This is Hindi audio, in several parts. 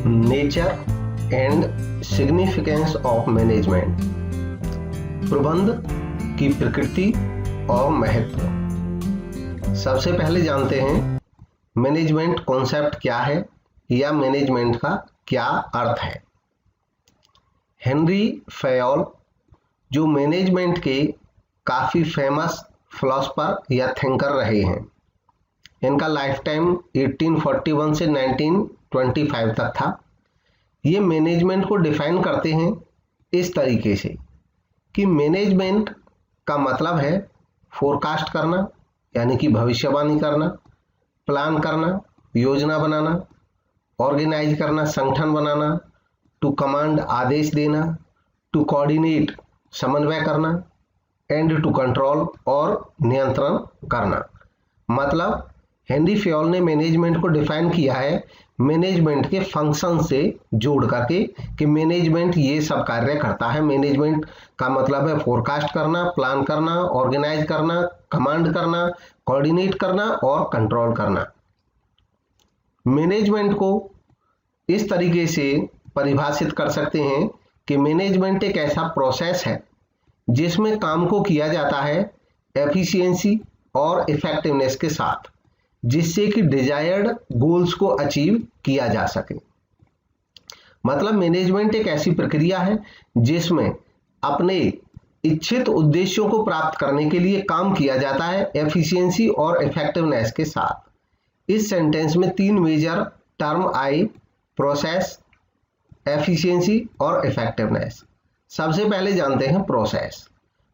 Nature and significance of management, प्रबंध की प्रकृति और महत्व। सबसे पहले जानते हैं मैनेजमेंट कॉन्सेप्ट क्या है या मैनेजमेंट का क्या अर्थ है। हेनरी फयोल जो मैनेजमेंट के काफ़ी फेमस फिलोसोफर या थिंकर रहे हैं, इनका लाइफ टाइम 1841 से 1925 तक था। ये मैनेजमेंट को डिफाइन करते हैं इस तरीके से कि मैनेजमेंट का मतलब है फोरकास्ट करना यानी कि भविष्यवाणी करना, प्लान करना, योजना बनाना, ऑर्गेनाइज करना, संगठन बनाना, टू कमांड आदेश देना, टू कोऑर्डिनेट समन्वय करना, एंड टू कंट्रोल और नियंत्रण करना। मतलब हेनरी फयोल ने मैनेजमेंट को डिफाइन किया है मैनेजमेंट के फंक्शन से जोड़ करके कि मैनेजमेंट ये सब कार्य करता है। मैनेजमेंट का मतलब है फोरकास्ट करना, प्लान करना, ऑर्गेनाइज करना, कमांड करना, कोऑर्डिनेट करना और कंट्रोल करना। मैनेजमेंट को इस तरीके से परिभाषित कर सकते हैं कि मैनेजमेंट एक ऐसा प्रोसेस है जिसमें काम को किया जाता है एफिशिएंसी और इफेक्टिवनेस के साथ, जिससे कि डिजायर्ड गोल्स को अचीव किया जा सके। मतलब मैनेजमेंट एक ऐसी प्रक्रिया है जिसमें अपने इच्छित उद्देश्यों को प्राप्त करने के लिए काम किया जाता है एफिशिएंसी और इफेक्टिवनेस के साथ। इस सेंटेंस में तीन मेजर टर्म आए, प्रोसेस, एफिशिएंसी और इफेक्टिवनेस। सबसे पहले जानते हैं प्रोसेस।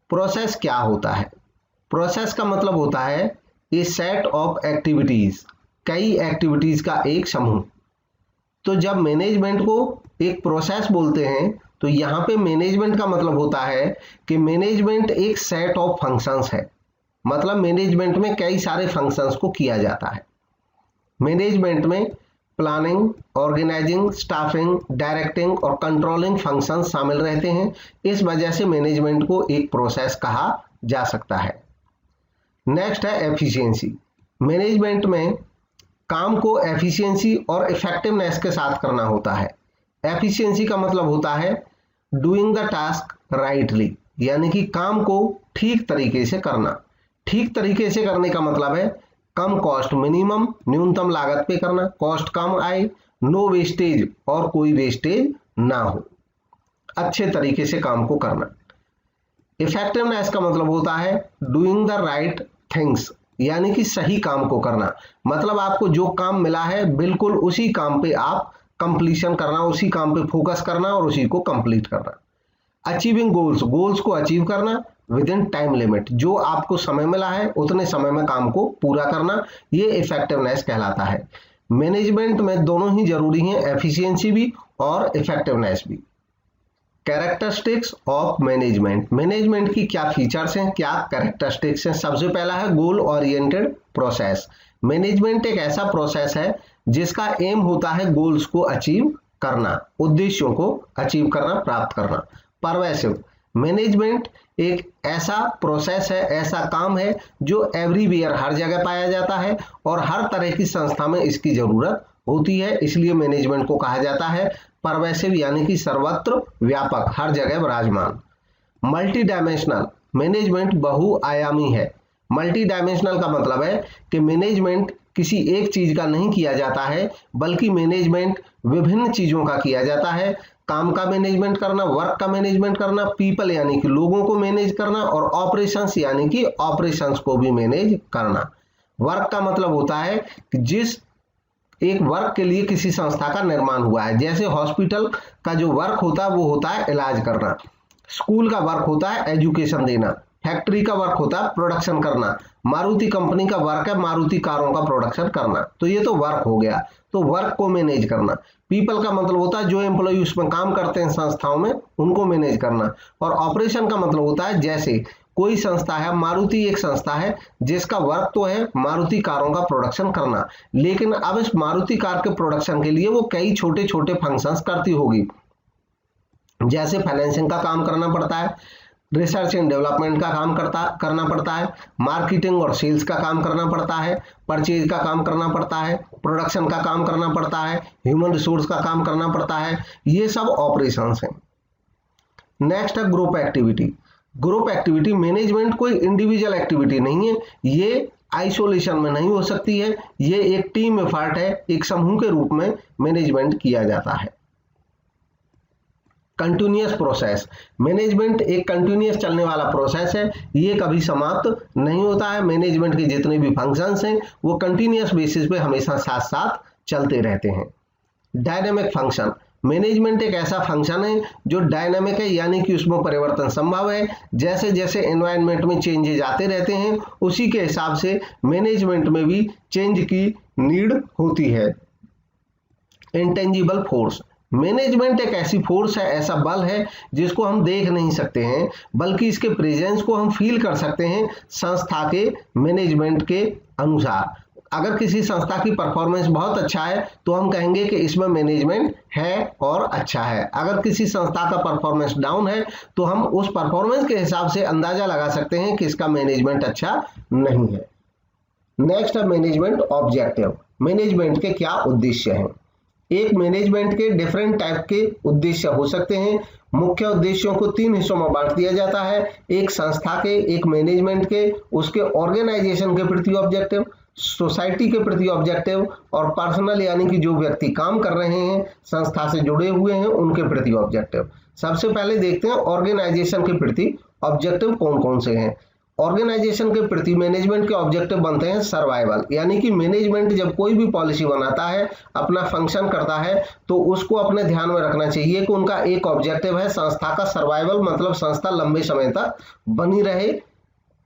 प्रोसेस क्या होता है? प्रोसेस का मतलब होता है ए सेट ऑफ एक्टिविटीज, कई एक्टिविटीज का एक समूह। तो जब मैनेजमेंट को एक प्रोसेस बोलते हैं तो यहाँ पे मैनेजमेंट का मतलब होता है कि मैनेजमेंट एक सेट ऑफ फंक्शंस है। मतलब मैनेजमेंट में कई सारे फंक्शंस को किया जाता है। मैनेजमेंट में प्लानिंग, ऑर्गेनाइजिंग, स्टाफिंग, डायरेक्टिंग और कंट्रोलिंग फंक्शंस शामिल रहते हैं। इस वजह से मैनेजमेंट को एक प्रोसेस कहा जा सकता है। नेक्स्ट है एफिशिएंसी। मैनेजमेंट में काम को एफिशिएंसी और इफेक्टिवनेस के साथ करना होता है। एफिशिएंसी का मतलब होता है डूइंग द टास्क राइटली, यानी कि काम को ठीक तरीके से करना। ठीक तरीके से करने का मतलब है कम कॉस्ट, मिनिमम, न्यूनतम लागत पे करना, कॉस्ट कम आए, नो वेस्टेज और कोई वेस्टेज ना हो, अच्छे तरीके से काम को करना। इफेक्टिवनेस का मतलब होता है डूइंग द राइट थिंग्स, यानी कि सही काम को करना। मतलब आपको जो काम मिला है बिल्कुल उसी काम पे आप कंप्लीशन करना, उसी काम पे फोकस करना और उसी को कंप्लीट करना। अचीविंग गोल्स, गोल्स को अचीव करना विद इन टाइम लिमिट, जो आपको समय मिला है उतने समय में काम को पूरा करना, ये इफेक्टिवनेस कहलाता है। मैनेजमेंट में दोनों ही जरूरी हैं, एफिशिएंसी भी और इफेक्टिवनेस भी। Characteristics of management. मैनेजमेंट की क्या फीचर्स हैं, क्या कैरेक्टरिस्टिक्स हैं? सबसे पहला है गोल ओरिएंटेड प्रोसेस। मैनेजमेंट एक ऐसा प्रोसेस है जिसका एम होता है गोल्स को अचीव करना, उद्देश्यों को अचीव करना, प्राप्त करना। परवेसिव। मैनेजमेंट एक ऐसा प्रोसेस है, ऐसा काम है जो एवरीवेयर, हर जगह पाया जाता है और हर तरह की संस्था में इसकी जरूरत होती है। इसलिए मैनेजमेंट को कहा जाता है परवेसिव, यानी कि सर्वत्र व्यापक, हर जगह विराजमान। Multi dimensional. मैनेजमेंट बहुआयामी है। मल्टी डायमेंशनल का मतलब है कि मैनेजमेंट किसी एक चीज का नहीं किया जाता है, बल्कि मैनेजमेंट विभिन्न चीजों का किया जाता है। काम का मैनेजमेंट करना, वर्क का मैनेजमेंट करना, पीपल यानी कि लोगों को मैनेज करना और ऑपरेशंस यानी कि ऑपरेशंस को भी मैनेज करना। वर्क का मतलब होता है कि जिस एक वर्क के लिए किसी संस्था का निर्माण हुआ है, जैसे हॉस्पिटल का जो वर्क होता है वो होता है इलाज करना, स्कूल का वर्क होता है एजुकेशन देना, फैक्ट्री का वर्क होता है प्रोडक्शन करना, मारुति कंपनी का वर्क है मारुति कारों का प्रोडक्शन करना। तो ये तो वर्क हो गया, तो वर्क को मैनेज करना। पीपल का मतलब होता है जो एम्प्लॉय उसमें काम करते हैं संस्थाओं में, उनको मैनेज करना। और ऑपरेशन का मतलब होता है जैसे कोई संस्था है, मारुति एक संस्था है जिसका वर्क तो है मारुति कारों का प्रोडक्शन करना, लेकिन अब इस मारुति कार के प्रोडक्शन के लिए वो कई छोटे छोटे फंक्शंस करती होगी, जैसे फाइनेंसिंग का काम करना पड़ता है, रिसर्च एंड डेवलपमेंट का काम करना पड़ता है, मार्केटिंग और सेल्स का काम करना पड़ता है, परचेज का काम करना पड़ता है, प्रोडक्शन का काम करना पड़ता है, ह्यूमन रिसोर्स का काम करना पड़ता है। ये सब ऑपरेशंस हैं। नेक्स्ट है group activity. Group activity management कोई इंडिविजुअल एक्टिविटी नहीं है, ये आइसोलेशन में नहीं हो सकती है, ये एक टीम एफर्ट है, एक समूह के रूप में मैनेजमेंट किया जाता है। कंटिन्यूअस प्रोसेस, मैनेजमेंट एक कंटिन्यूअस चलने वाला प्रोसेस है, ये कभी समाप्त नहीं होता है। मैनेजमेंट के जितने भी फंक्शंस हैं वो कंटिन्यूअस बेसिस पे हमेशा साथ साथ चलते रहते हैं। डायनेमिक फंक्शन, मैनेजमेंट एक ऐसा फंक्शन है जो डायनामिक है, यानी कि उसमें परिवर्तन संभव है। जैसे जैसे एनवायरनमेंट में चेंजेज आते रहते हैं उसी के हिसाब से मैनेजमेंट में भी चेंज की नीड होती है। इंटेंजिबल फोर्स, मैनेजमेंट एक ऐसी फोर्स है, ऐसा बल है जिसको हम देख नहीं सकते हैं, बल्कि इसके प्रेजेंस को हम फील कर सकते हैं संस्था के मैनेजमेंट के अनुसार। अगर किसी संस्था की परफॉर्मेंस बहुत अच्छा है तो हम कहेंगे कि इसमें मैनेजमेंट है और अच्छा है। अगर किसी संस्था का परफॉर्मेंस डाउन है तो हम उस परफॉर्मेंस के हिसाब से अंदाजा लगा सकते हैं कि इसका मैनेजमेंट अच्छा नहीं है। नेक्स्ट है मैनेजमेंट ऑब्जेक्टिव, मैनेजमेंट के क्या उद्देश्य हैं। एक मैनेजमेंट के डिफरेंट टाइप के उद्देश्य हो सकते हैं। मुख्य उद्देश्यों को 3 हिस्सों में बांट दिया जाता है, एक संस्था के, एक मैनेजमेंट के, उसके ऑर्गेनाइजेशन के प्रति ऑब्जेक्टिव, सोसाइटी के प्रति ऑब्जेक्टिव और पर्सनल यानी कि जो व्यक्ति काम कर रहे हैं संस्था से जुड़े हुए हैं उनके प्रति ऑब्जेक्टिव। सबसे पहले देखते हैं ऑर्गेनाइजेशन के प्रति ऑब्जेक्टिव कौन कौन से हैं। ऑर्गेनाइजेशन के प्रति मैनेजमेंट के ऑब्जेक्टिव बनते हैं सर्वाइवल, यानी कि मैनेजमेंट जब कोई भी पॉलिसी बनाता है, अपना फंक्शन करता है, तो उसको अपने ध्यान में रखना चाहिए कि उनका एक ऑब्जेक्टिव है संस्था का सर्वाइवल, मतलब संस्था लंबे समय तक बनी रहे,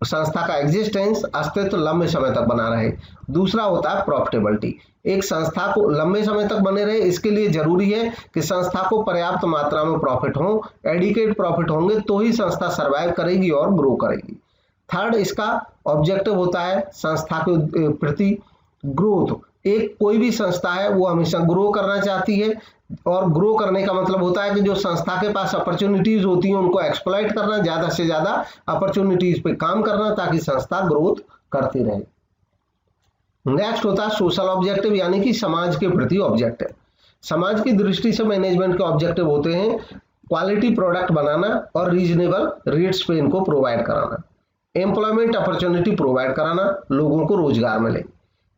संस्था का एग्जिस्टेंस अस्तित्व लंबे समय तक बना रहे। दूसरा होता है प्रॉफिटेबिलिटी, एक संस्था को लंबे समय तक बने रहे इसके लिए जरूरी है कि संस्था को पर्याप्त मात्रा में प्रॉफिट हो, एडिकेट प्रॉफिट होंगे तो ही संस्था सर्वाइव करेगी और ग्रो करेगी। थर्ड इसका ऑब्जेक्टिव होता है संस्था के प्रति ग्रोथ, एक कोई भी संस्था है वो हमेशा ग्रो करना चाहती है और ग्रो करने का मतलब होता है कि जो संस्था के पास अपॉर्चुनिटीज होती हैं उनको एक्सप्लॉइट करना, ज्यादा से ज्यादा अपॉर्चुनिटीज पे काम करना ताकि संस्था ग्रोथ करती रहे। नेक्स्ट होता है सोशल ऑब्जेक्टिव, यानी कि समाज के प्रति ऑब्जेक्टिव। समाज की दृष्टि से मैनेजमेंट के ऑब्जेक्टिव होते हैं क्वालिटी प्रोडक्ट बनाना और रीजनेबल रेट्स पे इनको प्रोवाइड कराना, एम्प्लॉयमेंट अपॉर्चुनिटी प्रोवाइड कराना, लोगों को रोजगार मिले,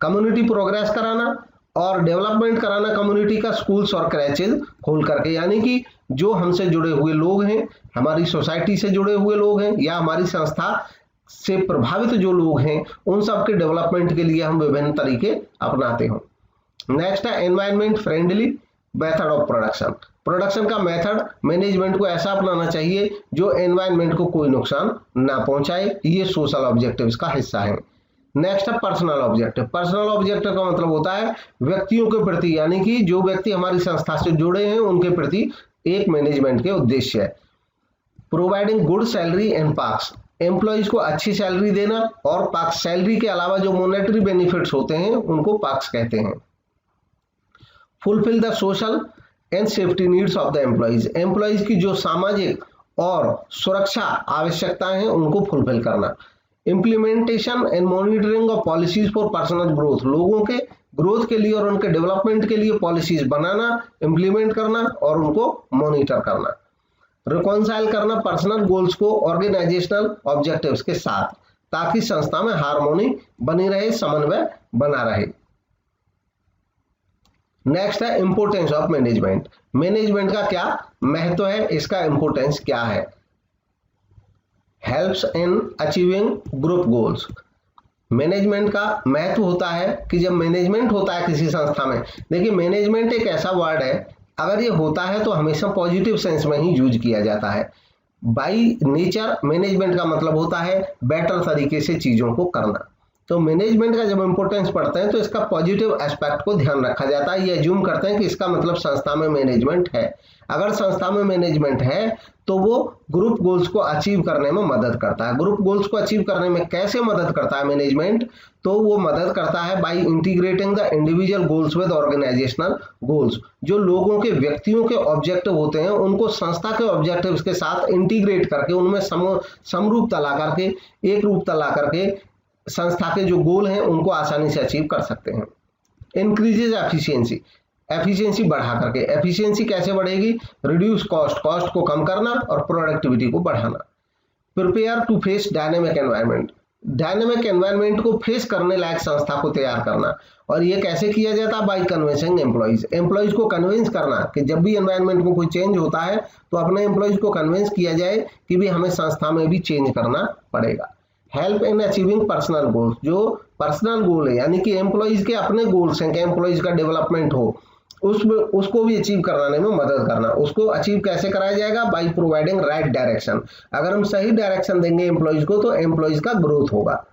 कम्युनिटी प्रोग्रेस कराना और डेवलपमेंट कराना कम्युनिटी का स्कूल्स और क्रैचेज खोल करके, यानी कि जो हमसे जुड़े हुए लोग हैं, हमारी सोसाइटी से जुड़े हुए लोग हैं या हमारी संस्था से प्रभावित जो लोग हैं उन सब के डेवलपमेंट के लिए हम विभिन्न तरीके अपनाते हैं। नेक्स्ट है environment friendly method of production, production का मेथड मैनेजमेंट को ऐसा अपनाना चाहिए जो एनवायरमेंट को कोई नुकसान ना पहुंचाए, ये सोशल ऑब्जेक्टिव्स का हिस्सा है। नेक्स्ट है पर्सनल ऑब्जेक्टिव, पर्सनल ऑब्जेक्टिव का मतलब होता है व्यक्तियों के प्रति, यानी कि जो व्यक्ति हमारी संस्था से जुड़े हैं उनके प्रति एक मैनेजमेंट के उद्देश्य है। Providing good salary and parks, employees को अच्छी सैलरी देना और पार्क्स, सैलरी के अलावा जो मॉनेटरी बेनिफिट्स होते हैं उनको पार्क्स कहते हैं। Fulfil the social and safety needs of the employees, employees की जो सामाजिक और सुरक्षा आवश्यकताएं हैं उनको फुलफिल करना। Implementation and monitoring of policies for personal growth, लोगों के ग्रोथ के लिए और उनके डेवलपमेंट के लिए पॉलिसीज बनाना, इम्प्लीमेंट करना और उनको मॉनिटर करना। रिकॉन्साइल करना पर्सनल गोल्स को ऑर्गेनाइजेशनल ऑब्जेक्टिव्स के साथ ताकि संस्था में हार्मोनी बनी रहे, समन्वय बना रहे। नेक्स्ट है इंपोर्टेंस ऑफ मैनेजमेंट, मैनेजमेंट का क्या महत्व है, इसका इंपोर्टेंस क्या है। Helps in achieving group goals, management का महत्व होता है कि जब मैनेजमेंट होता है किसी संस्था में, देखिए मैनेजमेंट एक ऐसा वर्ड है, अगर ये होता है तो हमेशा पॉजिटिव सेंस में ही यूज किया जाता है। बाय नेचर मैनेजमेंट का मतलब होता है बेटर तरीके से चीजों को करना। तो मैनेजमेंट का जब इंपॉर्टेंस पढ़ते हैं तो इसका पॉजिटिव एस्पेक्ट को ध्यान रखा जाता है। ये एज्यूम करते हैं कि इसका मतलब संस्था में मैनेजमेंट है। अगर संस्था में मैनेजमेंट है तो वो ग्रुप गोल्स को अचीव करने में मदद करता है। ग्रुप गोल्स को अचीव करने में कैसे मदद करता है मैनेजमेंट? तो वो मदद करता है by integrating the individual goals with organisational goals. जो लोगों के, व्यक्तियों के ऑब्जेक्टिव होते हैं उनको संस्था के ऑब्जेक्टिव्स के साथ इंटीग्रेट करके उनमें समरूपता ला करके, एक रूपता ला करके संस्था के जो गोल हैं उनको आसानी से अचीव कर सकते हैं। इंक्रीजेज एफिशिएंसी, एफिशिएंसी बढ़ा करके। एफिशिएंसी कैसे बढ़ेगी? रिड्यूस कॉस्ट, कॉस्ट को कम करना और प्रोडक्टिविटी को बढ़ाना। Prepare to face dynamic environment, dynamic environment को फेस करने लायक संस्था को तैयार करना। और ये कैसे किया जाता है? बाय कन्विंसिंग एम्प्लॉइज, एम्प्लॉइज को कन्विंस करना कि जब भी एनवायरनमेंट में कोई चेंज होता है तो अपने एम्प्लॉइज को कन्विंस किया जाए कि भी हमें संस्था में भी चेंज करना पड़ेगा। Help in achieving personal goals, जो पर्सनल गोल है यानी कि एम्प्लॉइज के अपने गोल्स हैं कि एम्प्लॉइज का डेवलपमेंट हो, उसको भी अचीव कराने में मदद करना। उसको अचीव कैसे कराया जाएगा? By providing right direction. अगर हम सही डायरेक्शन देंगे एम्प्लॉइज को तो एम्प्लॉइज का ग्रोथ होगा।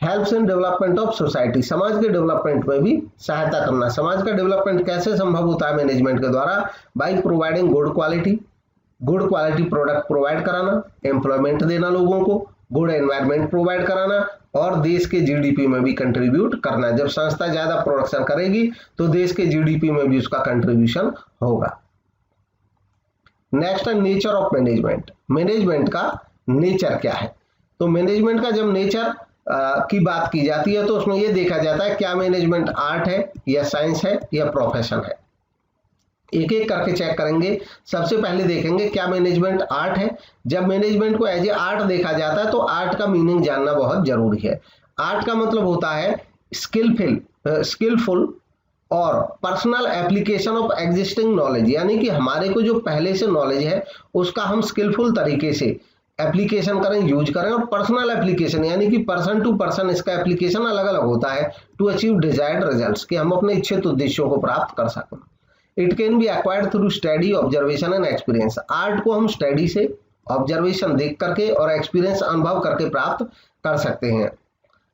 Helps in development of society, समाज के डेवलपमेंट में भी सहायता करना। समाज का डेवलपमेंट कैसे संभव होता है मैनेजमेंट के द्वारा? By providing good quality product provide कराना, एम्प्लॉयमेंट देना लोगों को, गुड एनवायरनमेंट प्रोवाइड कराना और देश के जीडीपी में भी कंट्रीब्यूट करना। जब संस्था ज्यादा प्रोडक्शन करेगी तो देश के जीडीपी में भी उसका कंट्रीब्यूशन होगा। नेक्स्ट है नेचर ऑफ मैनेजमेंट। मैनेजमेंट का नेचर क्या है? तो मैनेजमेंट का जब नेचर की बात की जाती है तो उसमें यह देखा जाता है क्या मैनेजमेंट आर्ट है या साइंस है या प्रोफेशन है। एक एक करके चेक करेंगे। सबसे पहले देखेंगे क्या मैनेजमेंट आर्ट है। जब मैनेजमेंट को एज ए आर्ट देखा जाता है तो आर्ट का मीनिंग जानना बहुत जरूरी है। आर्ट का मतलब होता है स्किलफुल और personal application of existing knowledge, यानी कि हमारे को जो पहले से नॉलेज है उसका हम स्किलफुल तरीके से एप्लीकेशन करें, यूज करें। और पर्सनल एप्लीकेशन यानी कि पर्सन टू पर्सन इसका एप्लीकेशन अलग अलग होता है टू अचीव डिजायर्ड रिजल्ट्स, कि हम अपने इच्छित उद्देश्यों को प्राप्त कर सकें। It can be acquired through study, observation and experience. Art को हम स्टडी से, ऑब्जर्वेशन देख करके और एक्सपीरियंस अनुभव करके प्राप्त कर सकते हैं।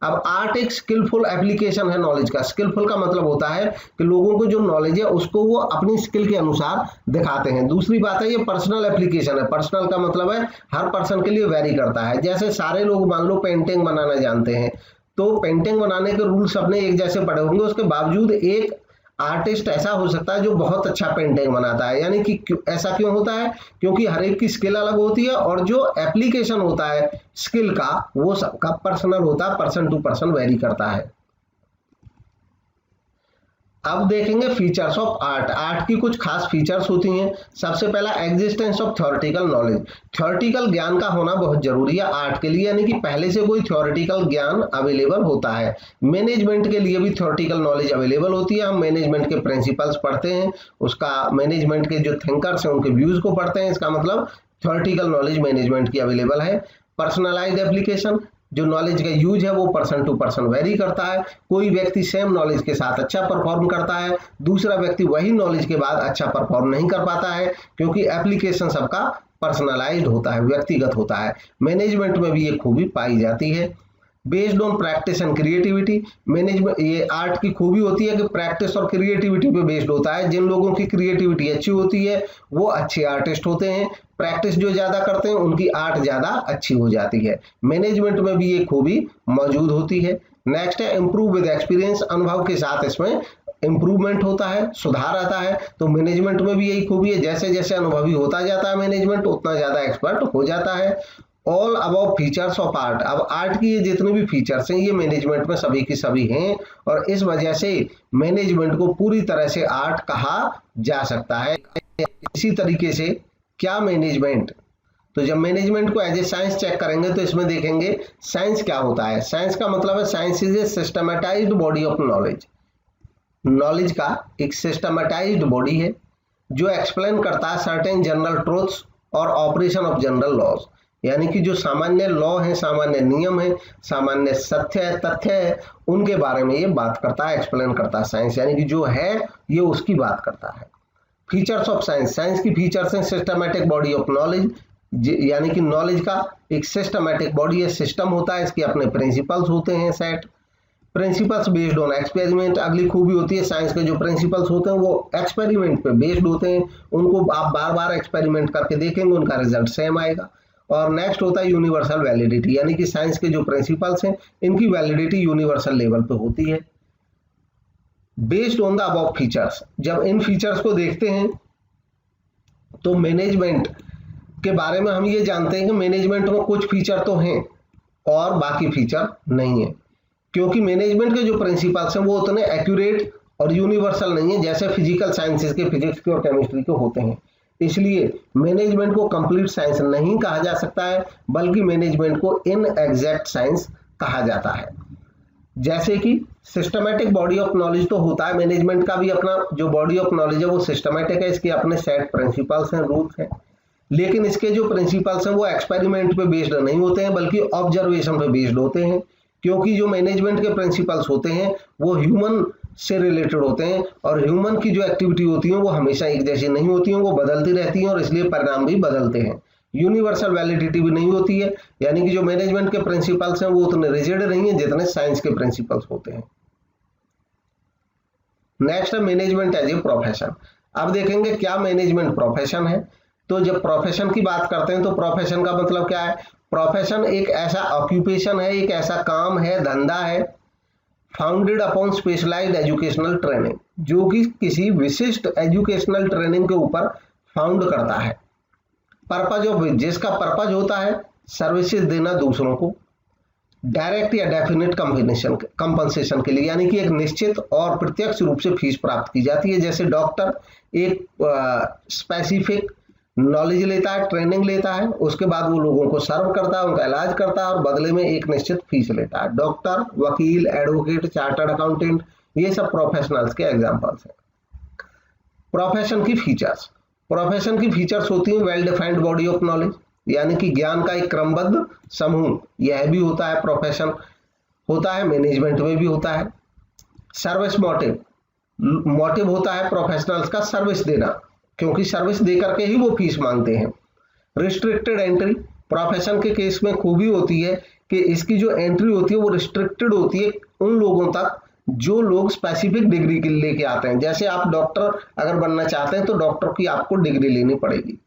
अब आर्ट एक स्किलफुल एप्लीकेशन है नॉलेज का। स्किलफुल का मतलब होता है कि लोगों को जो नॉलेज है उसको वो अपनी स्किल के अनुसार दिखाते हैं। दूसरी बात है ये पर्सनल एप्लीकेशन है। पर्सनल का मतलब है हर पर्सन के लिए वेरी करता है। जैसे सारे लोग मान लो पेंटिंग बनाना जानते हैं तो पेंटिंग बनाने के रूल्स अपने एक जैसे पढ़े होंगे, उसके बावजूद एक आर्टिस्ट ऐसा हो सकता है जो बहुत अच्छा पेंटिंग बनाता है। यानी कि ऐसा क्यों होता है? क्योंकि हर एक की स्किल अलग होती है और जो एप्लीकेशन होता है स्किल का वो सबका पर्सनल होता है, पर्सन टू पर्सन वेरी करता है। अब देखेंगे फीचर्स ऑफ आर्ट। आर्ट की कुछ खास फीचर्स होती हैं। सबसे पहला existence of theoretical knowledge. Theoretical ज्ञान का होना बहुत जरूरी है आर्ट के लिए, यानी कि पहले से कोई थ्योरेटिकल ज्ञान अवेलेबल होता है। मैनेजमेंट के लिए भी थ्योरेटिकल नॉलेज अवेलेबल होती है। हम मैनेजमेंट के प्रिंसिपल्स पढ़ते हैं, उसका मैनेजमेंट के जो थिंकर्स हैं उनके व्यूज को पढ़ते हैं। इसका मतलब थ्योरेटिकल नॉलेज मैनेजमेंट की अवेलेबल है। पर्सनलाइज्ड एप्लीकेशन, जो नॉलेज का यूज है वो पर्सन टू पर्सन वेरी करता है। कोई व्यक्ति सेम नॉलेज के साथ अच्छा परफॉर्म करता है, दूसरा व्यक्ति वही नॉलेज के बाद अच्छा परफॉर्म नहीं कर पाता है, क्योंकि एप्लीकेशन सबका पर्सनलाइज्ड होता है, व्यक्तिगत होता है। मैनेजमेंट में भी ये खूबी पाई जाती है। Based on practice and creativity, management ये आर्ट की खूबी होती है कि प्रैक्टिस और क्रिएटिविटी पे बेस्ड होता है। जिन लोगों की क्रिएटिविटी अच्छी होती है वो अच्छे आर्टिस्ट होते हैं। प्रैक्टिस जो ज्यादा करते हैं उनकी आर्ट ज्यादा अच्छी हो जाती है। मैनेजमेंट में भी ये खूबी मौजूद होती है। नेक्स्ट है इम्प्रूव विद एक्सपीरियंस। अनुभव के साथ इसमें इंप्रूवमेंट होता है, सुधार आता है। तो मैनेजमेंट में भी यही खूबी है, जैसे जैसे अनुभवी होता जाता है मैनेजमेंट उतना ज्यादा एक्सपर्ट हो जाता है। All about features of art. अब आर्ट की ये जितने भी फीचर्स हैं ये मैनेजमेंट में सभी की सभी हैं और इस वजह से मैनेजमेंट को पूरी तरह से आर्ट कहा जा सकता है। इसी तरीके से क्या मैनेजमेंट, तो जब मैनेजमेंट को एज ए साइंस चेक करेंगे तो इसमें देखेंगे साइंस क्या होता है। साइंस का मतलब है science is a systematised body of knowledge. Knowledge का एक सिस्टमेटाइज्ड बॉडी है जो एक्सप्लेन करता है सर्टेन जनरल ट्रूथ्स और ऑपरेशन ऑफ जनरल लॉज, यानी कि जो सामान्य लॉ है, सामान्य नियम है, सामान्य सत्य है, तथ्य है, उनके बारे में ये बात करता है, एक्सप्लेन करता है साइंस, यानी कि जो है ये उसकी बात करता है। Features of science. साइंस की फीचर्स हैं सिस्टमैटिक बॉडी ऑफ नॉलेज, यानी कि नॉलेज का एक सिस्टमैटिक बॉडी है, सिस्टम होता है, इसके अपने प्रिंसिपल्स होते हैं set. Principles based on experiment, अगली खूबी होती है साइंस के जो प्रिंसिपल्स होते हैं वो एक्सपेरिमेंट पे बेस्ड होते हैं, उनको आप बार बार एक्सपेरिमेंट करके देखेंगे उनका रिजल्ट सेम आएगा। और नेक्स्ट होता है यूनिवर्सल वैलिडिटी, यानी कि साइंस के जो प्रिंसिपल्स हैं इनकी वैलिडिटी यूनिवर्सल लेवल पे होती है। Based on the above features, जब इन फीचर्स को देखते हैं तो मैनेजमेंट के बारे में हम ये जानते हैं कि मैनेजमेंट में कुछ फीचर तो हैं और बाकी फीचर नहीं है, क्योंकि मैनेजमेंट के जो प्रिंसिपल्स हैं वो उतने एक्यूरेट और यूनिवर्सल नहीं है जैसे फिजिकल साइंसेज के, फिजिक्स के और केमिस्ट्री के होते हैं। इसलिए मैनेजमेंट को कंप्लीट साइंस नहीं कहा जा सकता है, बल्कि मैनेजमेंट को इनएग्जैक्ट साइंस कहा जाता है। जैसे कि सिस्टमैटिक बॉडी ऑफ नॉलेज तो होता है, मैनेजमेंट का भी अपना जो बॉडी ऑफ नॉलेज है वो सिस्टमैटिक है, इसके अपने सेट प्रिंसिपल्स हैं, रूल्स हैं, लेकिन इसके जो प्रिंसिपल्स हैं वो एक्सपेरिमेंट पे बेस्ड नहीं होते हैं बल्कि ऑब्जर्वेशन पे बेस्ड होते हैं, क्योंकि जो मैनेजमेंट के प्रिंसिपल्स होते हैं वो ह्यूमन से रिलेटेड होते हैं और ह्यूमन की जो एक्टिविटी होती है वो हमेशा एक जैसी नहीं होती हैं, वो बदलती रहती हैं और इसलिए परिणाम भी बदलते हैं। यूनिवर्सल वैलिडिटी भी नहीं होती है, यानी कि जो मैनेजमेंट के प्रिंसिपल्स हैं वो उतने रिजिड नहीं है जितने साइंस के प्रिंसिपल्स होते हैं। नेक्स्ट है मैनेजमेंट एज ए प्रोफेशन। अब देखेंगे क्या मैनेजमेंट प्रोफेशन है। तो जब प्रोफेशन की बात करते हैं तो प्रोफेशन का मतलब क्या है? प्रोफेशन एक ऐसा ऑक्यूपेशन है, एक ऐसा काम है, धंधा है, founded upon specialised educational training, जो कि किसी विशिष्ट एजुकेशनल ट्रेनिंग के ऊपर फाउंड करता है। पर्पज ऑफ, जिसका पर्पज होता है सर्विसेज देना दूसरों को, डायरेक्ट या डेफिनेट कंपनसेशन के लिए, यानी कि एक निश्चित और प्रत्यक्ष रूप से फीस प्राप्त की जाती है। जैसे डॉक्टर एक स्पेसिफिक नॉलेज लेता है, ट्रेनिंग लेता है, उसके बाद वो लोगों को सर्व करता है, उनका इलाज करता है और बदले में एक निश्चित फीस लेता है। डॉक्टर, वकील, एडवोकेट, चार्टर्ड अकाउंटेंट, ये सब प्रोफेशनल्स के एग्जांपल्स हैं। प्रोफेशन की फीचर्स, प्रोफेशन की फीचर्स होती हैं well defined body of knowledge, यानी कि ज्ञान का एक क्रमबद्ध समूह, यह भी होता है प्रोफेशन, होता है मैनेजमेंट में भी होता है। सर्विस मोटिव, मोटिव होता है प्रोफेशनल्स का सर्विस देना, क्योंकि सर्विस देकर के ही वो फीस मांगते हैं। रिस्ट्रिक्टेड एंट्री, प्रोफेशन के केस में खूबी होती है कि इसकी जो एंट्री होती है वो रिस्ट्रिक्टेड होती है उन लोगों तक जो लोग स्पेसिफिक डिग्री के लेके आते हैं। जैसे आप डॉक्टर अगर बनना चाहते हैं तो डॉक्टर की आपको डिग्री लेनी पड़ेगी।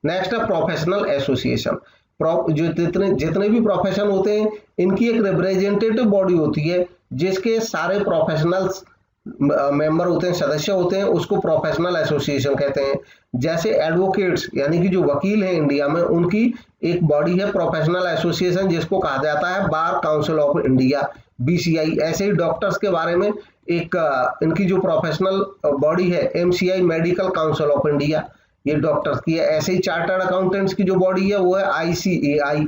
नेक्स्ट है प्रोफेशनल एसोसिएशन, जो जितने भी प्रोफेशन होते हैं इनकी एक रिप्रेजेंटेटिव बॉडी होती है जिसके सारे प्रोफेशनल्स मेंबर होते हैं, सदस्य होते हैं, उसको प्रोफेशनल एसोसिएशन कहते हैं। जैसे एडवोकेट्स यानी कि जो वकील हैं इंडिया में, उनकी एक बॉडी है प्रोफेशनल एसोसिएशन जिसको कहा जाता है bar council of India, BCI। ऐसे ही डॉक्टर्स के बारे में एक इनकी जो प्रोफेशनल बॉडी है MCI, medical council of India, ये डॉक्टर्स की है। ऐसे ही चार्टर्ड अकाउंटेंट्स की जो बॉडी है वो है ICAI,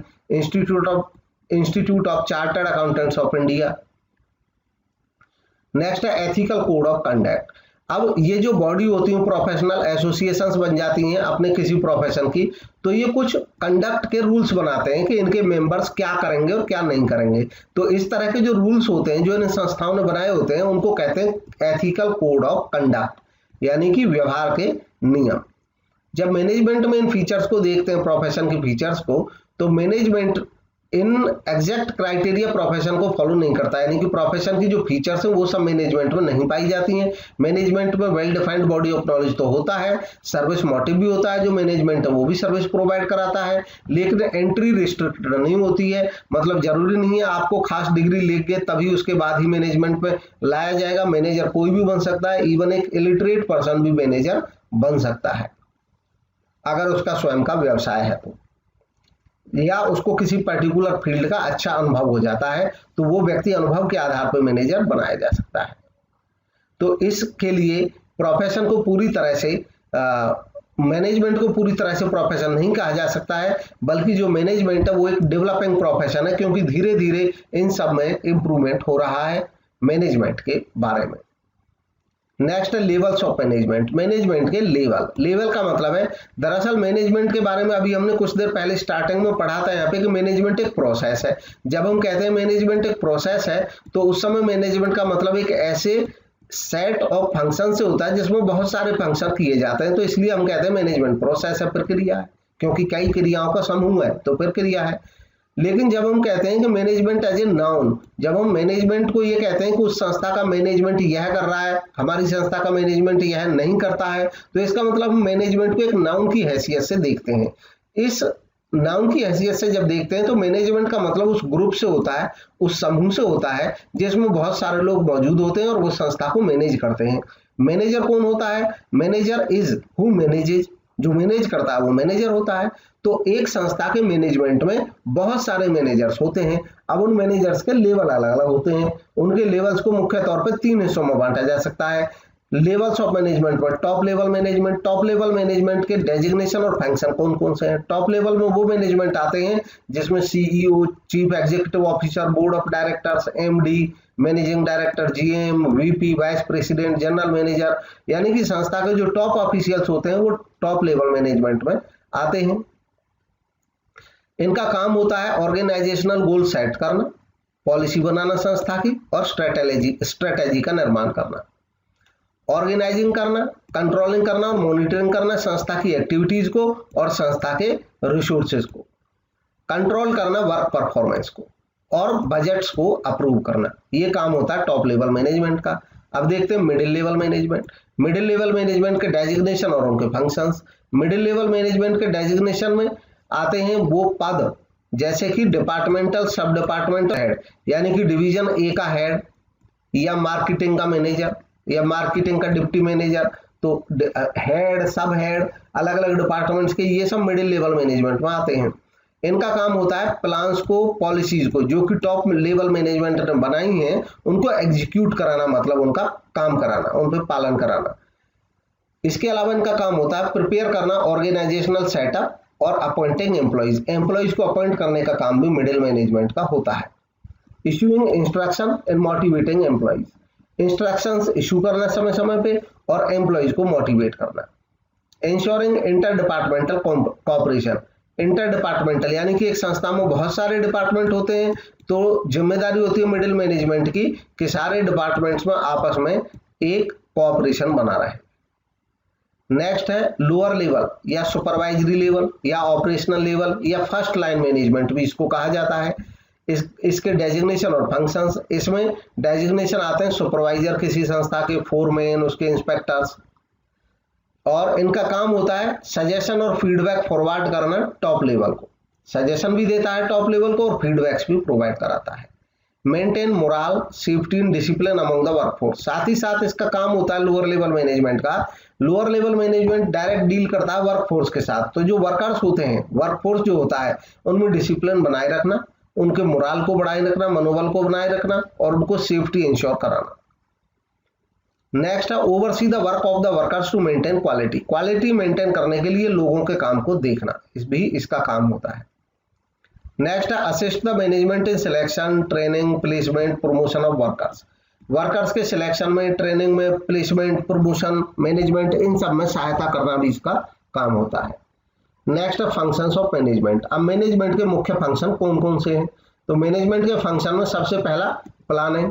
institute of chartered accountants of India. Next है एथिकल कोड ऑफ कंडक्ट। अब ये जो बॉडी होती है प्रोफेशनल एसोसिएशंस बन जाती हैं अपने किसी प्रोफेशन की, तो ये कुछ कंडक्ट के रूल्स बनाते हैं कि इनके मेंबर्स क्या करेंगे और क्या नहीं करेंगे। तो इस तरह के जो रूल्स होते हैं जो इन संस्थाओं ने बनाए होते हैं उनको कहते हैं एथिकल कोड ऑफ कंडक्ट, यानी कि व्यवहार के नियम। जब मैनेजमेंट में इन फीचर्स को देखते हैं, प्रोफेशन के फीचर्स को, तो management in exact criteria profession को फॉलो नहीं करता, यानी कि प्रोफेशन की जो फीचर्स हैं वो सब मैनेजमेंट में नहीं पाई जाती हैं। मैनेजमेंट में well defined body of knowledge तो होता है, सर्विस मोटिव भी होता है, जो मैनेजमेंट है वो भी सर्विस प्रोवाइड कराता है, लेकिन एंट्री रिस्ट्रिक्टेड नहीं होती है। मतलब जरूरी नहीं है आपको खास डिग्री लेके तभी उसके बाद ही मैनेजमेंट में लाया जाएगा। मैनेजर कोई भी बन सकता है, इवन एक इलिटरेट पर्सन भी मैनेजर बन सकता है अगर उसका स्वयं का व्यवसाय है तो, या उसको किसी पर्टिकुलर फील्ड का अच्छा अनुभव हो जाता है तो वो व्यक्ति अनुभव के आधार पर मैनेजर बनाया जा सकता है। तो इसके लिए प्रोफेशन को पूरी तरह से मैनेजमेंट को पूरी तरह से प्रोफेशन नहीं कहा जा सकता है, बल्कि जो मैनेजमेंट है वो एक डेवलपिंग प्रोफेशन है, क्योंकि धीरे धीरे इन सब में इंप्रूवमेंट हो रहा है मैनेजमेंट के बारे में। नेक्स्ट है लेवल्स ऑफ मैनेजमेंट, मैनेजमेंट के लेवल का मतलब है, दरअसल मैनेजमेंट के बारे में अभी हमने कुछ देर पहले स्टार्टिंग में पढ़ा था यहाँ पे कि मैनेजमेंट एक प्रोसेस है। जब हम कहते हैं मैनेजमेंट एक प्रोसेस है तो उस समय मैनेजमेंट का मतलब एक ऐसे सेट ऑफ फंक्शन से होता है जिसमें बहुत सारे फंक्शन किए जाते हैं, तो इसलिए हम कहते हैं मैनेजमेंट प्रोसेस है, प्रक्रिया है, क्योंकि कई क्रियाओं का समूह है तो प्रक्रिया है। लेकिन जब हम कहते हैं कि मैनेजमेंट एज ए नाउन, जब हम मैनेजमेंट को ये कहते हैं कि उस संस्था का मैनेजमेंट यह कर रहा है, हमारी संस्था का मैनेजमेंट यह नहीं करता है, तो इसका मतलब हम मैनेजमेंट को एक नाउन की हैसियत से देखते हैं। इस नाउन की हैसियत से जब देखते हैं तो मैनेजमेंट का मतलब उस ग्रुप से होता है, उस समूह से होता है जिसमें बहुत सारे लोग मौजूद होते हैं और वो संस्था को मैनेज करते हैं। मैनेजर कौन होता है? मैनेजर इज हु मैनेजेज, जो मैनेज करता है वो मैनेजर होता है। तो एक संस्था के मैनेजमेंट में बहुत सारे मैनेजर्स होते हैं। अब उन मैनेजर्स के लेवल अलग अलग होते हैं। उनके लेवल्स को मुख्य तौर पर 3 हिस्सों में बांटा जा सकता है। लेवल्स ऑफ मैनेजमेंट पर top level management, top level management के डेजिग्नेशन और फंक्शन कौन कौन से हैं? टॉप लेवल में वो मैनेजमेंट आते हैं जिसमें CEO, chief executive officer, board of directors, MD, managing director, GM, VP, vice president, general manager, यानी कि संस्था के जो टॉप ऑफिशियल्स होते हैं वो टॉप लेवल मैनेजमेंट में आते हैं। इनका काम होता है ऑर्गेनाइजेशनल गोल सेट करना, पॉलिसी बनाना संस्था की, और स्ट्रेटेजी का निर्माण करना, ऑर्गेनाइजिंग करना, कंट्रोलिंग करना और मॉनिटरिंग करना संस्था की एक्टिविटीज को और संस्था के रिसोर्सेज को, कंट्रोल करना वर्क परफॉर्मेंस को, और बजट्स को अप्रूव करना। ये काम होता है टॉप लेवल मैनेजमेंट का। अब देखते हैं middle level management. Middle level management के डेजिग्नेशन और उनके फंक्शंस। मिडिल लेवल मैनेजमेंट के डेजिग्नेशन में आते हैं वो पद जैसे कि डिपार्टमेंटल, सब डिपार्टमेंटल हेड, यानी कि डिवीजन ए का हेड, या मार्केटिंग का मैनेजर, या मार्केटिंग का डिप्टी मैनेजर। तो हेड, सब हेड, अलग अलग डिपार्टमेंट्स के, ये सब मिडिल लेवल मैनेजमेंट में आते हैं। इनका काम होता है प्लान्स को, पॉलिसीज को जो कि टॉप लेवल मैनेजमेंट ने बनाई हैं उनको एग्जीक्यूट कराना, मतलब उनका काम कराना, उन पर पालन कराना। इसके अलावा इनका काम होता है प्रिपेयर करना ऑर्गेनाइजेशनल सेटअप और अपॉइंटिंग एम्प्लॉइज। एम्प्लॉइज को अपॉइंट करने का काम भी मिडिल मैनेजमेंट का होता है। Issuing instruction and motivating employees, instructions issue करना समय समय पे और एम्प्लॉइज को मोटिवेट करना। Ensuring inter departmental cooperation, inter departmental यानी कि एक संस्था में बहुत सारे डिपार्टमेंट होते हैं, तो जिम्मेदारी होती है मिडिल मैनेजमेंट की कि सारे डिपार्टमेंट्स में आपस में एक कोऑपरेशन बना रहे। नेक्स्ट है लोअर लेवल या सुपरवाइजरी लेवल या ऑपरेशनल लेवल या फर्स्ट लाइन मैनेजमेंट भी इसको कहा जाता है। इसके डेजिग्नेशन और फंक्शंस, इसमें डेजिग्नेशन आते हैं सुपरवाइजर किसी संस्था के, फोरमैन, उसके इंस्पेक्टर्स, और इनका काम होता है सजेशन और फीडबैक फॉरवर्ड करना टॉप लेवल को। सजेशन भी देता है टॉप लेवल को और फीडबैक्स भी प्रोवाइड कराता है। Maintain moral, safety and discipline among the workforce, साथ ही साथ इसका काम होता है लोअर लेवल मैनेजमेंट का। Lower level management direct deal करता है वर्कफोर्स के साथ, तो जो वर्कर्स होते हैं, वर्कफोर्स जो होता है, उनमें डिसिप्लिन बनाए रखना, उनके मोरल को बनाए रखना, मनोबल को बनाए रखना और उनको सेफ्टी इंश्योर कराना। नेक्स्ट है oversee the work of the workers to maintain quality, quality maintain करने के लिए लोगों के काम को देखना, इस भी इसका काम होता है। नेक्स्ट है assist the management in selection, training, placement, promotion of workers, workers के सिलेक्शन में, ट्रेनिंग में, प्लेसमेंट, प्रमोशन, मैनेजमेंट, इन सब में सहायता करना भी इसका काम होता है। नेक्स्ट है फंक्शंस ऑफ मैनेजमेंट। अब मैनेजमेंट के मुख्य फंक्शन कौन कौन से हैं? तो मैनेजमेंट के फंक्शन में सबसे पहला प्लानिंग।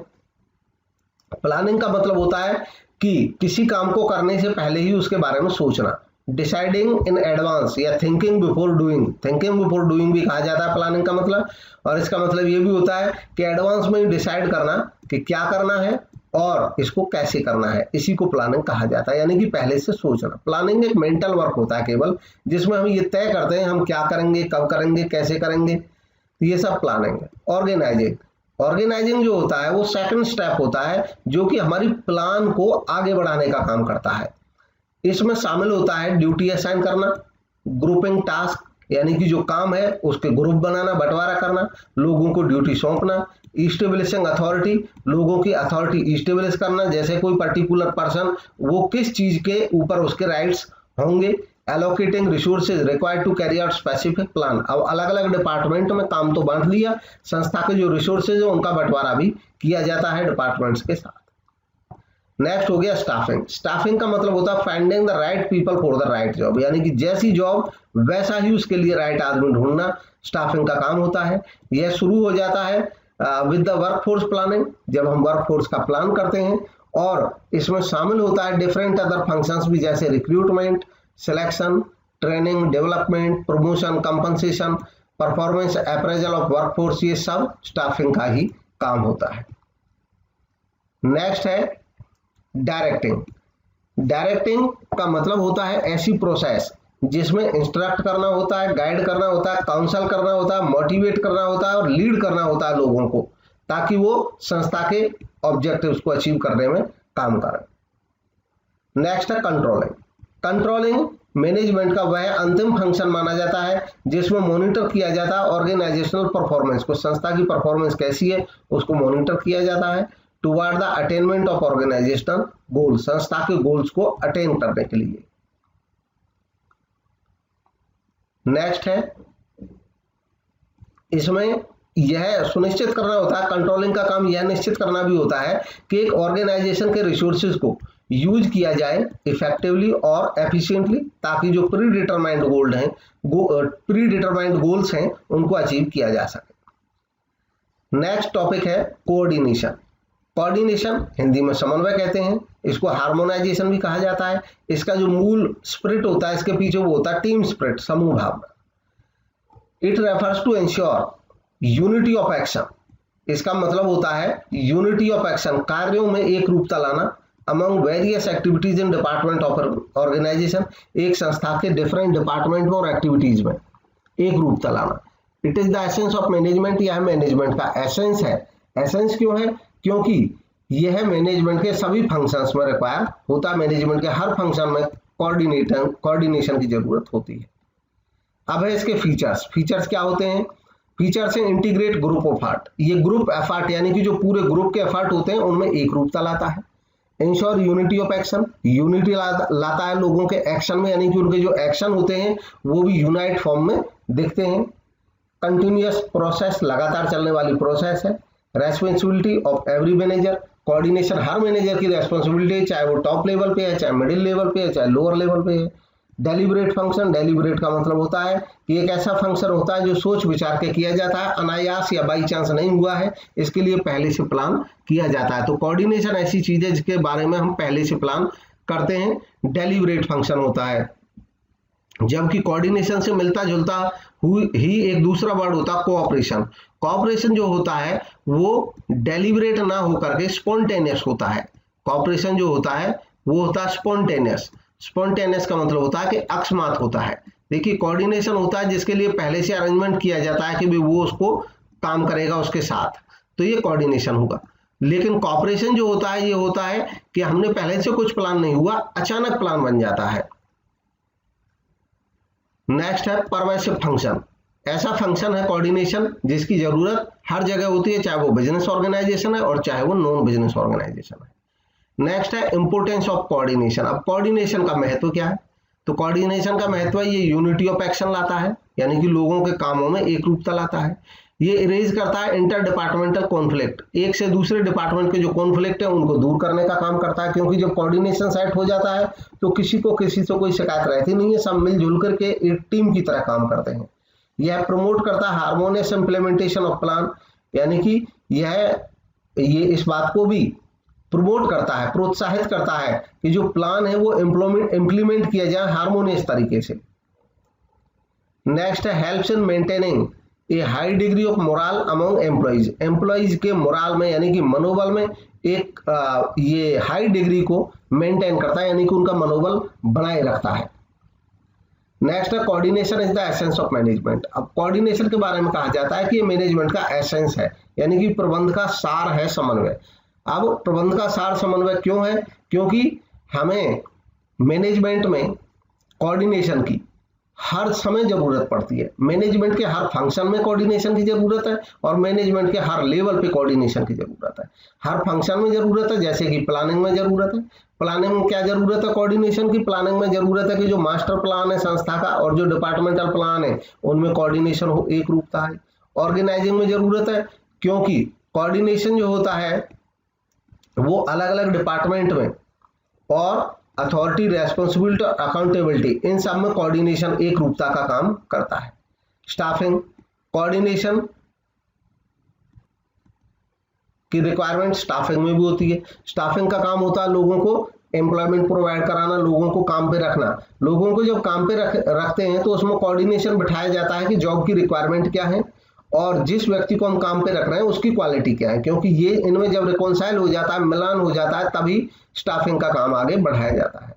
प्लानिंग का मतलब होता है कि किसी काम को करने से पहले ही उसके बारे में सोचना। डिसाइडिंग इन एडवांस या thinking before doing, thinking before doing भी कहा जाता है प्लानिंग का मतलब। और इसका मतलब ये भी होता है कि एडवांस में ही डिसाइड करना कि क्या करना है और इसको कैसे करना है, इसी को प्लानिंग कहा जाता है, यानी कि पहले से सोचना। प्लानिंग एक मेंटल वर्क होता है केवल, जिसमें हम ये तय करते हैं हम क्या करेंगे, कब करेंगे, कैसे करेंगे, तो ये सब प्लानिंग है। ऑर्गेनाइजिंग, ऑर्गेनाइजिंग जो होता है वो सेकंड स्टेप होता है जो कि हमारी प्लान को आगे बढ़ाने का काम करता है। इसमें शामिल होता है ड्यूटी असाइन करना, ग्रुपिंग टास्क यानी कि जो काम है उसके ग्रुप बनाना, बंटवारा करना, लोगों को ड्यूटी सौंपना, इस्टेब्लिशिंग अथॉरिटी, लोगों की अथॉरिटी इस्टेब्लिश करना, जैसे कोई पर्टिकुलर पर्सन वो किस चीज के ऊपर उसके राइट्स होंगे। Allocating resources required to carry out specific plan, अब अलग अलग डिपार्टमेंट में काम तो बांट लिया, संस्था के जो रिसोर्सेज है उनका बंटवारा भी किया जाता है डिपार्टमेंट्स के साथ। नेक्स्ट हो गया स्टाफिंग। स्टाफिंग का मतलब होता है finding the right people for the right job, यानी कि जैसी जॉब वैसा ही उसके लिए राइट आदमी ढूंढना स्टाफिंग का काम होता है। यह शुरू हो जाता है विद द वर्कफोर्स प्लानिंग, जब हम वर्कफोर्स का प्लान करते हैं, और इसमें शामिल होता है डिफरेंट अदर फंक्शंस भी, जैसे recruitment, selection, training, development, promotion, compensation, performance appraisal of workforce, ये सब स्टाफिंग का ही काम होता है। नेक्स्ट है डायरेक्टिंग। डायरेक्टिंग का मतलब होता है ऐसी प्रोसेस जिसमें इंस्ट्रक्ट करना होता है, गाइड करना होता है, काउंसल करना होता है, मोटिवेट करना होता है और लीड करना होता है लोगों को, ताकि वो संस्था के ऑब्जेक्टिव्स को अचीव करने में काम करें। नेक्स्ट है कंट्रोलिंग। कंट्रोलिंग मैनेजमेंट का वह अंतिम फंक्शन माना जाता है जिसमें मॉनिटर किया जाता है ऑर्गेनाइजेशनल परफॉर्मेंस को, संस्था की परफॉर्मेंस कैसी है उसको मॉनिटर किया जाता है toward the attainment of organizational goal, संस्था के गोल्स को अटेन करने के लिए। नेक्स्ट है, इसमें यह सुनिश्चित करना होता है, कंट्रोलिंग का काम यह निश्चित करना भी होता है कि एक ऑर्गेनाइजेशन के रिसोर्सेज को यूज किया जाए इफेक्टिवली और एफिशिएंटली, ताकि जो प्री डिटरमाइंड गोल्स हैं उनको अचीव किया जा सके। नेक्स्ट टॉपिक है कोऑर्डिनेशन। कोऑर्डिनेशन हिंदी में समन्वय कहते हैं, इसको हार्मोनाइजेशन भी कहा जाता है। इसका जो मूल स्पिरिट होता है इसके पीछे वो होता है टीम स्पिरिट, समूह भावना। It refers to ensure unity of action. इसका मतलब होता है यूनिटी ऑफ एक्शन, कार्यों में एक रूपता लाना among various activities in department of organisation, एक संस्था के डिफरेंट डिपार्टमेंट में और एक्टिविटीज में एक रूपता लाना। It is the essence of management, यह मैनेजमेंट का एसेंस है। एसेंस क्यों है? क्योंकि यह मैनेजमेंट के सभी फंक्शंस में रिक्वायर होता है, मैनेजमेंट के हर फंक्शन में कोऑर्डिनेशन की जरूरत होती है। अब है इसके फीचर्स। फीचर्स क्या होते हैं? फीचर्स है इंटीग्रेट ग्रुप ऑफ एफर्ट, ये ग्रुप एफर्ट यानी कि जो पूरे ग्रुप के एफर्ट होते हैं उनमें एक रूपता लाता है। Ensure unity of action, unity लाता है लोगों के एक्शन में, यानी कि उनके जो एक्शन होते हैं वो भी यूनाइट फॉर्म में दिखते हैं। कंटिन्यूअस प्रोसेस, लगातार चलने वाली प्रोसेस है। Responsibility of every manager, coordination her manager की रेस्पॉन्सिबिलिटी है, चाहे वो टॉप लेवल पे है, चाहे मिडिल लेवल पे है, चाहे लोअर लेवल पे है। डेलिब्रेट फंक्शन, डेलिब्रेट का मतलब होता है कि एक ऐसा फंक्शन होता है जो सोच विचार के किया जाता है, अनायास या बाई चांस नहीं हुआ है, इसके लिए पहले से प्लान किया जाता है। तो कोऑर्डिनेशन ऐसी चीज है जिसके बारे में हम पहले से प्लान करते हैं, डेलिब्रेट फंक्शन होता है। जबकि कोऑर्डिनेशन से मिलता जुलता ही एक दूसरा वर्ड होता है कोऑपरेशन। कोऑपरेशन जो होता है वो डेलिब्रेट ना होकर के स्पॉन्टेनियस होता है। कोऑपरेशन जो होता है वो होता है स्पॉन्टेनियस। स्पॉन्टेनियस का मतलब होता है कि अकस्मात होता है। देखिए कोऑर्डिनेशन होता है जिसके लिए पहले से अरेंजमेंट किया जाता है कि भी वो उसको काम करेगा उसके साथ, तो ये कोऑर्डिनेशन होगा। लेकिन कोऑपरेशन जो होता है ये होता है कि हमने पहले से कुछ प्लान नहीं हुआ, अचानक प्लान बन जाता है। नेक्स्ट है परवेसिव फंक्शन। ऐसा फंक्शन है कोऑर्डिनेशन जिसकी जरूरत हर जगह होती है, चाहे वो बिजनेस ऑर्गेनाइजेशन है और चाहे वो नॉन बिजनेस ऑर्गेनाइजेशन है। नेक्स्ट है इंपोर्टेंस ऑफ कोऑर्डिनेशन। अब कोऑर्डिनेशन का महत्व क्या है? तो कोऑर्डिनेशन का महत्व ये यूनिटी ऑफ एक्शन लाता है, यानी कि लोगों के कामों में एक रूपता लाता है। ये इरेज करता है इंटर डिपार्टमेंटल कॉन्फ्लिक्ट, एक से दूसरे डिपार्टमेंट के जो कॉन्फ्लिक्ट है उनको दूर करने का काम करता है, क्योंकि जब कोऑर्डिनेशन सेट हो जाता है तो किसी से कोई शिकायत रहती नहीं है, सब मिलजुल करके एक टीम की तरह काम करते हैं। यह प्रमोट करता है हार्मोनियस इंप्लीमेंटेशन ऑफ प्लान, यानी कि ये इस बात को भी प्रमोट करता है, प्रोत्साहित करता है कि जो प्लान है वो इंप्लीमेंट किया जाए हार्मोनियस तरीके से। नेक्स्ट है helps in maintaining A high degree of moral among employees. Employees के मोरल में यानी कि मनोबल में एक ये हाई डिग्री को मेंटेन करता है, यानी कि उनका मनोबल बनाए रखता है। नेक्स्ट है coordination is the essence of management. अब कोऑर्डिनेशन के बारे में कहा जाता है कि ये मैनेजमेंट का एसेंस है, यानी कि प्रबंध का सार है समन्वय। अब प्रबंध का सार समन्वय क्यों है? क्योंकि हमें मैनेजमेंट में कोऑर्डिनेशन की हर समय जरूरत पड़ती है। मैनेजमेंट के हर फंक्शन में कोऑर्डिनेशन की जरूरत है और मैनेजमेंट के हर लेवल पे कोऑर्डिनेशन की जरूरत है। हर फंक्शन में जरूरत है, जैसे कि प्लानिंग में जरूरत है। प्लानिंग में क्या जरूरत है? कोऑर्डिनेशन की। प्लानिंग में जरूरत है कि जो मास्टर प्लान है संस्था का और जो डिपार्टमेंटल प्लान है उनमें कोऑर्डिनेशन हो, एक रूपता है। ऑर्गेनाइजिंग में जरूरत है क्योंकि कोऑर्डिनेशन जो होता है वो अलग अलग डिपार्टमेंट में और अथॉरिटी, रेस्पॉन्सिबिलिटी और अकाउंटेबिलिटी, इन सब में कोऑर्डिनेशन एक रूपता का काम करता है। स्टाफिंग, कोऑर्डिनेशन की रिक्वायरमेंट स्टाफिंग में भी होती है। स्टाफिंग का काम होता है लोगों को एम्प्लॉयमेंट प्रोवाइड कराना, लोगों को काम पे रखना। लोगों को जब काम पे रखते हैं तो उसमें कोऑर्डिनेशन बिठाया जाता है कि जॉब की रिक्वायरमेंट क्या है और जिस व्यक्ति को हम काम पे रख रहे हैं उसकी क्वालिटी क्या है, क्योंकि ये इनमें जब रिकॉन्साइल हो जाता है, मिलान हो जाता है, तभी स्टाफिंग का काम आगे बढ़ाया जाता है।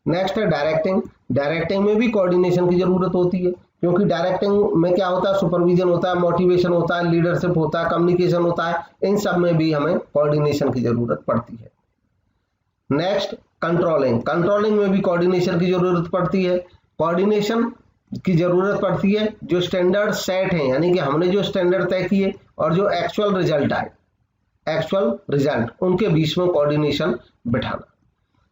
नेक्स्ट है डायरेक्टिंग। डायरेक्टिंग में भी कोऑर्डिनेशन की जरूरत होती है, क्योंकि डायरेक्टिंग में क्या होता है, सुपरविजन होता है, मोटिवेशन होता है, लीडरशिप होता है, कम्युनिकेशन होता है, इन सब में भी हमें कोऑर्डिनेशन की जरूरत पड़ती है। Next controlling. कंट्रोलिंग में भी कोऑर्डिनेशन की जरूरत पड़ती है। कोऑर्डिनेशन की जरूरत पड़ती है जो स्टैंडर्ड सेट है, यानी कि हमने जो स्टैंडर्ड तय किए और जो एक्चुअल रिजल्ट आए, एक्चुअल रिजल्ट, उनके बीच में कोऑर्डिनेशन बिठाना।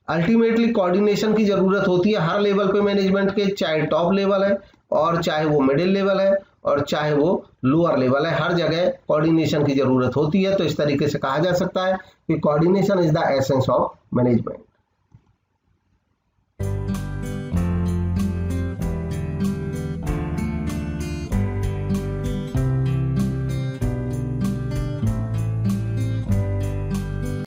अल्टीमेटली कोऑर्डिनेशन की जरूरत होती है हर लेवल पे मैनेजमेंट के, चाहे टॉप लेवल है और चाहे वो मिडिल लेवल है और चाहे वो लोअर लेवल है, हर जगह कोऑर्डिनेशन की जरूरत होती है। तो इस तरीके से कहा जा सकता है कि coordination is the essence of management.